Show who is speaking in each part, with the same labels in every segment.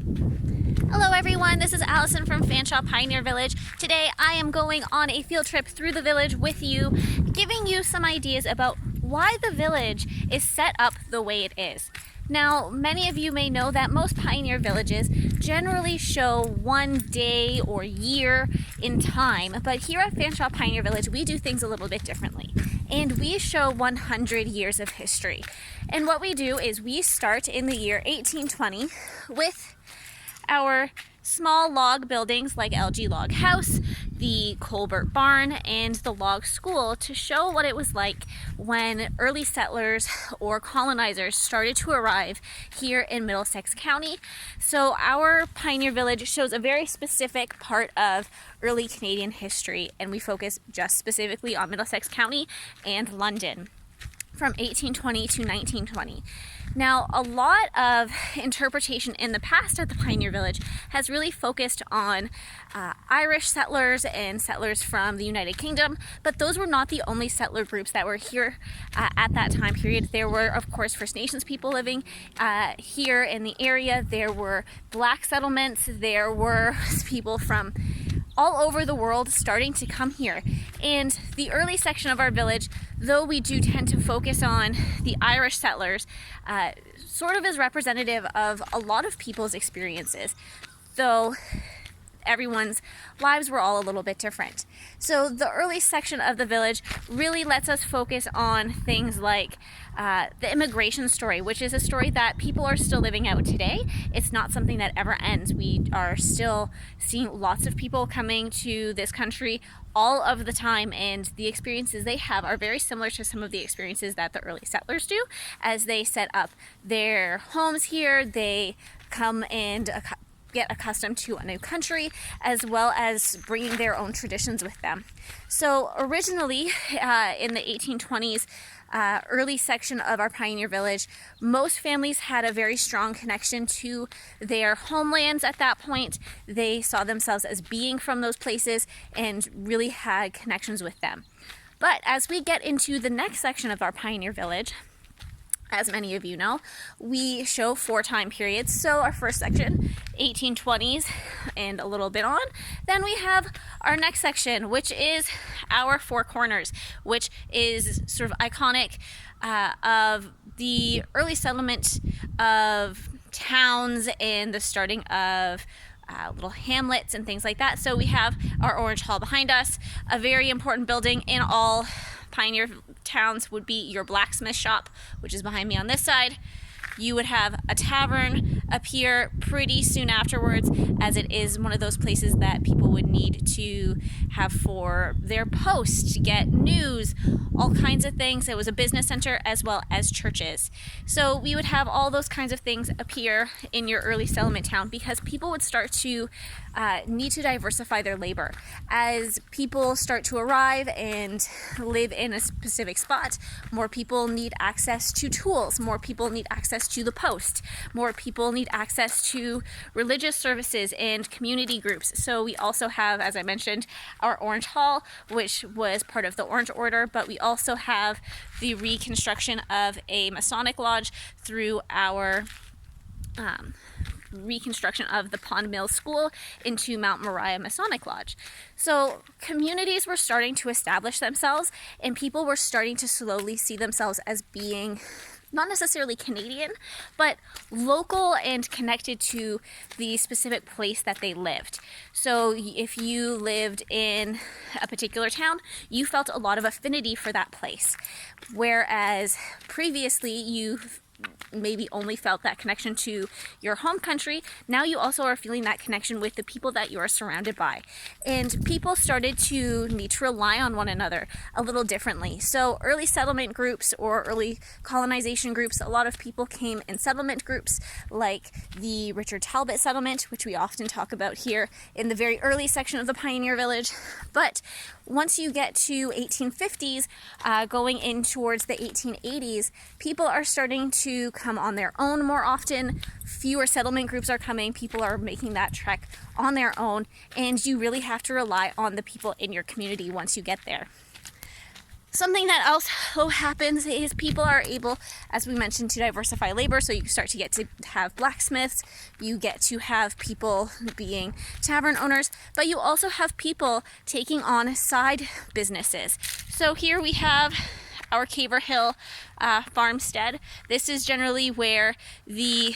Speaker 1: Hello everyone, this is Alison from Fanshawe Pioneer Village. Today I am going on a field trip through the village with you, giving you some ideas about why the village is set up the way it is. Now, many of you may know that most pioneer villages generally show one day or year in time, but here at Fanshawe Pioneer Village we do things a little bit differently. And we show 100 years of history. And what we do is we start in the year 1820 with our small log buildings like LG Log House, the Colbert Barn, and the Log School to show what it was like when early settlers or colonizers started to arrive here in Middlesex County. So our Pioneer Village shows a very specific part of early Canadian history, and we focus just specifically on Middlesex County and London from 1820 to 1920. Now, a lot of interpretation in the past at the Pioneer Village has really focused on Irish settlers and settlers from the United Kingdom, but those were not the only settler groups that were here at that time period. There were, of course, First Nations people living here in the area. There were black settlements. There were people from all over the world starting to come here. And the early section of our village, though we do tend to focus on the Irish settlers, sort of is representative of a lot of people's experiences, though everyone's lives were all a little bit different. So the early section of the village really lets us focus on things like the immigration story, which is a story that people are still living out today. It's not something that ever ends. We are still seeing lots of people coming to this country all of the time, and the experiences they have are very similar to some of the experiences that the early settlers do. As they set up their homes here, they come and get accustomed to a new country, as well as bringing their own traditions with them. So originally in the 1820s, early section of our Pioneer Village, most families had a very strong connection to their homelands at that point. They saw themselves as being from those places and really had connections with them. But as we get into the next section of our Pioneer Village, as many of you know, we show 4 time periods. So our first section, 1820s and a little bit on. Then we have our next section, which is our 4 corners, which is sort of iconic of the early settlement of towns and the starting of little hamlets and things like that. So we have our Orange Hall behind us, a very important building in all pioneer towns would be your blacksmith shop, which is behind me on this side. You would have a tavern appear pretty soon afterwards, as it is one of those places that people would need to have for their post, to get news, all kinds of things. It was a business center as well as churches. So we would have all those kinds of things appear in your early settlement town because people would start to need to diversify their labor. As people start to arrive and live in a specific spot, more people need access to tools, more people need access to the post, more people need access to religious services and community groups. So we also have, as I mentioned, our Orange Hall, which was part of the Orange Order, but we also have the reconstruction of a Masonic lodge through our reconstruction of the Pond Mill School into Mount Moriah Masonic Lodge. So communities were starting to establish themselves, and people were starting to slowly see themselves as being not necessarily Canadian, but local and connected to the specific place that they lived. So if you lived in a particular town, you felt a lot of affinity for that place. Whereas previously you maybe only felt that connection to your home country, now you also are feeling that connection with the people that you are surrounded by. And people started to need to rely on one another a little differently. So early settlement groups or early colonization groups, a lot of people came in settlement groups like the Richard Talbot settlement, which we often talk about here in the very early section of the Pioneer Village. But once you get to 1850s, going in towards the 1880s, people are starting to come on their own more often. Fewer settlement groups are coming. People are making that trek on their own, and you really have to rely on the people in your community once you get there. Something that also happens is people are able, as we mentioned, to diversify labor. So you start to get to have blacksmiths, you get to have people being tavern owners, but you also have people taking on side businesses. So here we have our Caver Hill farmstead. This is generally where the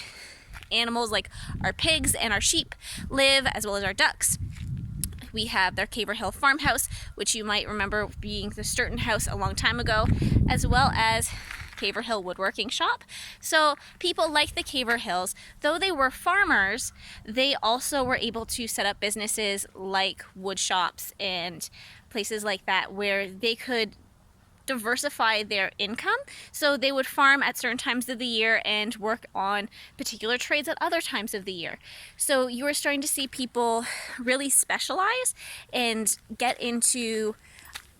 Speaker 1: animals like our pigs and our sheep live, as well as our ducks. We have their Caver Hill farmhouse, which you might remember being the Sturton house a long time ago, as well as Caver Hill woodworking shop. So people like the Caver Hills, though they were farmers, they also were able to set up businesses like wood shops and places like that where they could diversify their income. So they would farm at certain times of the year and work on particular trades at other times of the year. So you were starting to see people really specialize and get into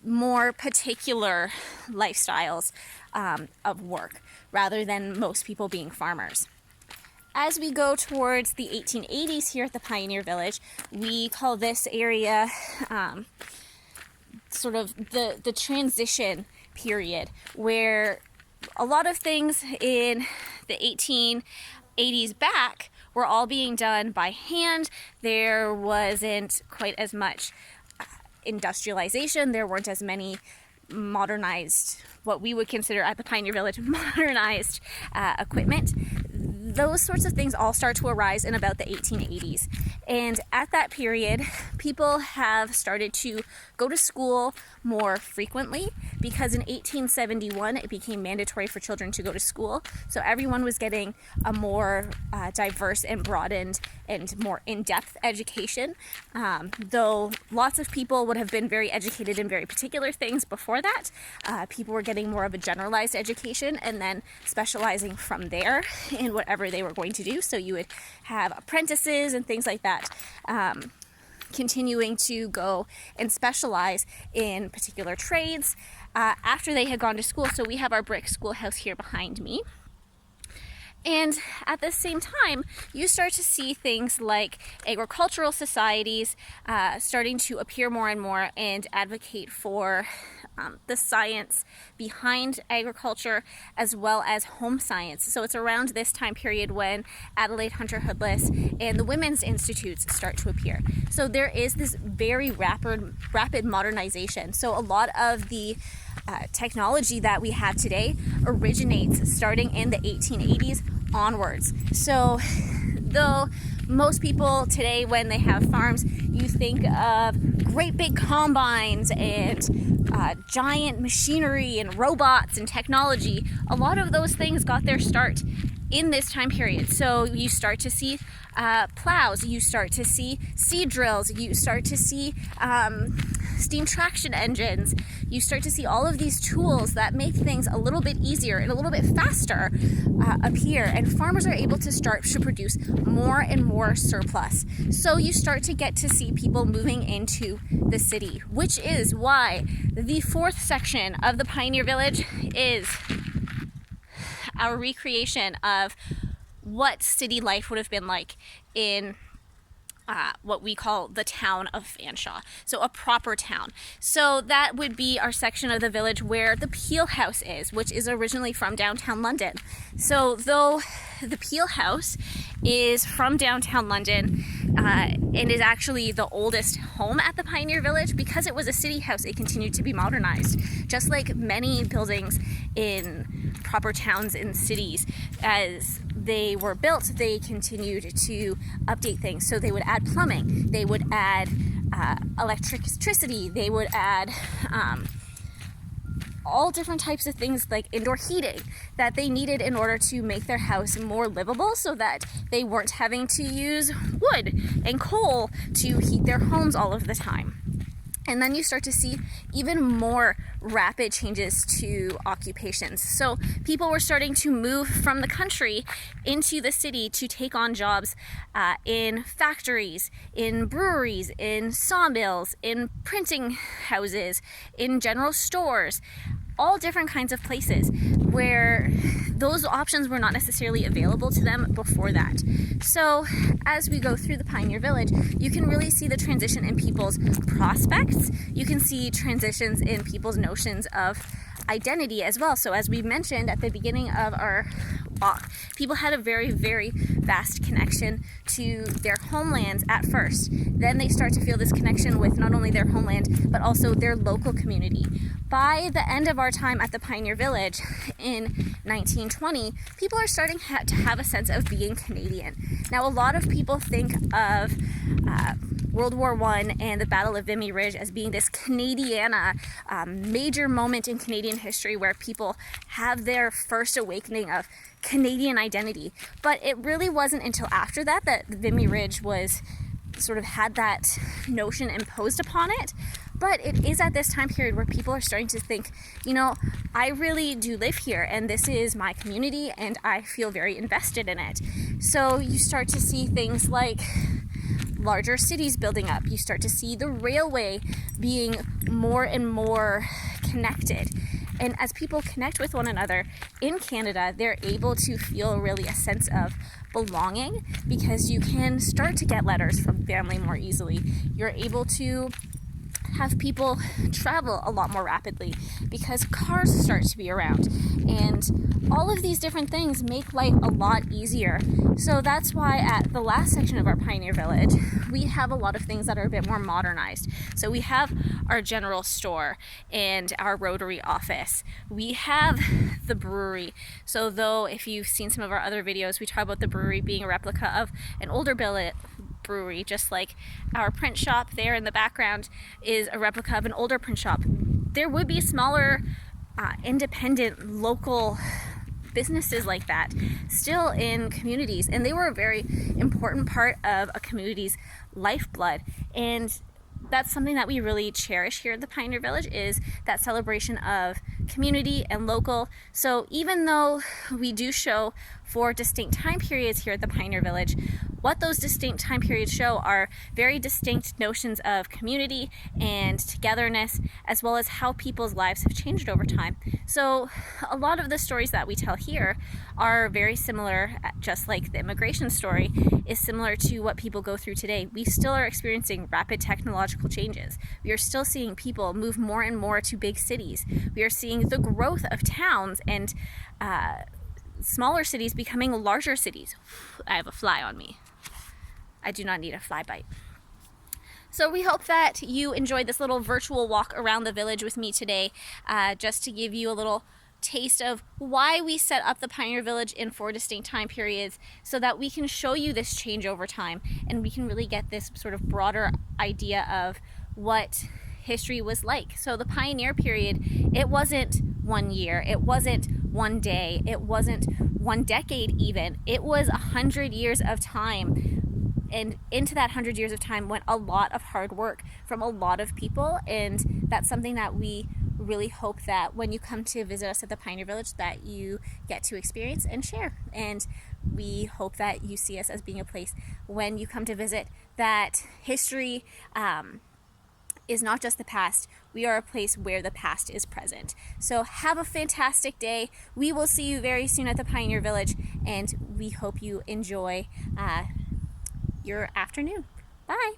Speaker 1: more particular lifestyles of work rather than most people being farmers. As we go towards the 1880s here at the Pioneer Village, we call this area sort of the transition period, where a lot of things in the 1880s back were all being done by hand. There wasn't quite as much industrialization. There weren't as many modernized, what we would consider at the Pioneer Village, modernized equipment. Those sorts of things all start to arise in about the 1880s. And at that period, people have started to go to school more frequently because in 1871 it became mandatory for children to go to school. So everyone was getting a more diverse and broadened and more in-depth education. Though lots of people would have been very educated in very particular things before that, people were getting more of a generalized education and then specializing from there in whatever they were going to do. So you would have apprentices and things like that, continuing to go and specialize in particular trades after they had gone to school. So we have our brick schoolhouse here behind me. And at the same time, you start to see things like agricultural societies starting to appear more and more and advocate for the science behind agriculture as well as home science. So it's around this time period when Adelaide Hunter Hoodless and the Women's Institutes start to appear. So there is this very rapid modernization. So a lot of the technology that we have today originates starting in the 1880s onwards. So though most people today, when they have farms, you think of great big combines and giant machinery and robots and technology, a lot of those things got their start in this time period. So you start to see plows, you start to see seed drills, you start to see steam traction engines, you start to see all of these tools that make things a little bit easier and a little bit faster appear, and farmers are able to start to produce more and more surplus. So you start to get to see people moving into the city, which is why the fourth section of the Pioneer Village is our recreation of what city life would have been like in what we call the town of Fanshawe, so a proper town. So that would be our section of the village where the Peel House is, which is originally from downtown London. So though the Peel House is from downtown London and is actually the oldest home at the Pioneer Village, because it was a city house, it continued to be modernized. Just like many buildings in proper towns and cities, as they were built, they continued to update things. So they would add plumbing, they would add electricity, they would add all different types of things like indoor heating that they needed in order to make their house more livable, so that they weren't having to use wood and coal to heat their homes all of the time. And then you start to see even more rapid changes to occupations. So people were starting to move from the country into the city to take on jobs in factories, in breweries, in sawmills, in printing houses, in general stores, all different kinds of places. where those options were not necessarily available to them before that. So as we go through the Pioneer Village, you can really see the transition in people's prospects. You can see transitions in people's notions of identity as well. So as we mentioned at the beginning of our walk, people had a very, very vast connection to their homelands at first. Then they start to feel this connection with not only their homeland, but also their local community. By the end of our time at the Pioneer Village in 1920, people are starting to have a sense of being Canadian. Now, a lot of people think of World War I and the Battle of Vimy Ridge as being this Canadiana major moment in Canadian history where people have their first awakening of Canadian identity. But it really wasn't until after that that Vimy Ridge was sort of had that notion imposed upon it. But it is at this time period where people are starting to think, you know, I really do live here and this is my community and I feel very invested in it. So you start to see things like larger cities building up. You start to see the railway being more and more connected. And as people connect with one another in Canada, they're able to feel really a sense of belonging because you can start to get letters from family more easily. You're able to have people travel a lot more rapidly because cars start to be around, and all of these different things make life a lot easier. So that's why at the last section of our Pioneer Village we have a lot of things that are a bit more modernized. So we have our general store and our Rotary office. We have the brewery. So though if you've seen some of our other videos, we talk about the brewery being a replica of an older brewery, just like our print shop there in the background is a replica of an older print shop. There would be smaller independent local businesses like that still in communities, and they were a very important part of a community's lifeblood. And that's something that we really cherish here at the Pioneer Village, is that celebration of community and local. So even though we do show 4 distinct time periods here at the Pioneer Village, what those distinct time periods show are very distinct notions of community and togetherness, as well as how people's lives have changed over time. So a lot of the stories that we tell here are very similar, just like the immigration story is similar to what people go through today. We still are experiencing rapid technological changes. We are still seeing people move more and more to big cities. We are seeing the growth of towns and smaller cities becoming larger cities. I have a fly on me. I do not need a fly bite. So we hope that you enjoyed this little virtual walk around the village with me today, just to give you a little taste of why we set up the Pioneer Village in 4 distinct time periods, so that we can show you this change over time and we can really get this sort of broader idea of what history was like. So the Pioneer period, it wasn't 1 year, it wasn't 1 day, it wasn't 1 decade even. It was 100 years of time. And into that 100 years of time went a lot of hard work from a lot of people. And that's something that we really hope that when you come to visit us at the Pioneer Village, that you get to experience and share. And we hope that you see us as being a place when you come to visit that history is not just the past. We are a place where the past is present. So have a fantastic day. We will see you very soon at the Pioneer Village, and we hope you enjoy your afternoon. Bye.